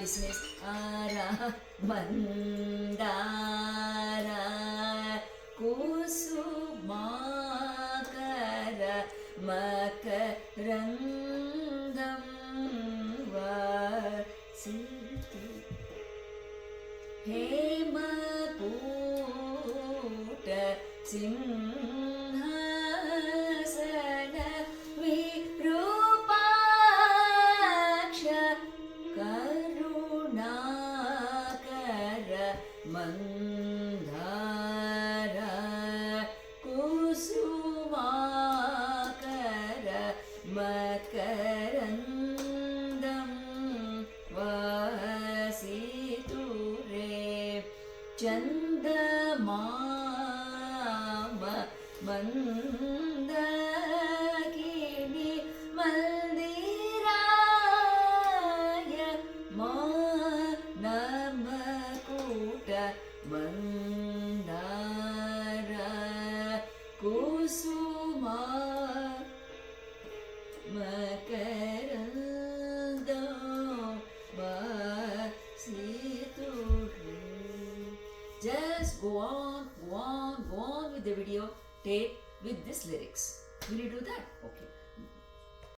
listen is Ara Mandara Kusumakara Makarandam Vasitu Hemaputa Simhasana Virupaksha Karunakara Mandara Kusumakara Makarandam Vasiture Chandamama Mandakini Mandiraya Manamakuta Mandara Kusuma Makarandam Vasiture. Just go on with the video tape with these lyrics. Will you do that?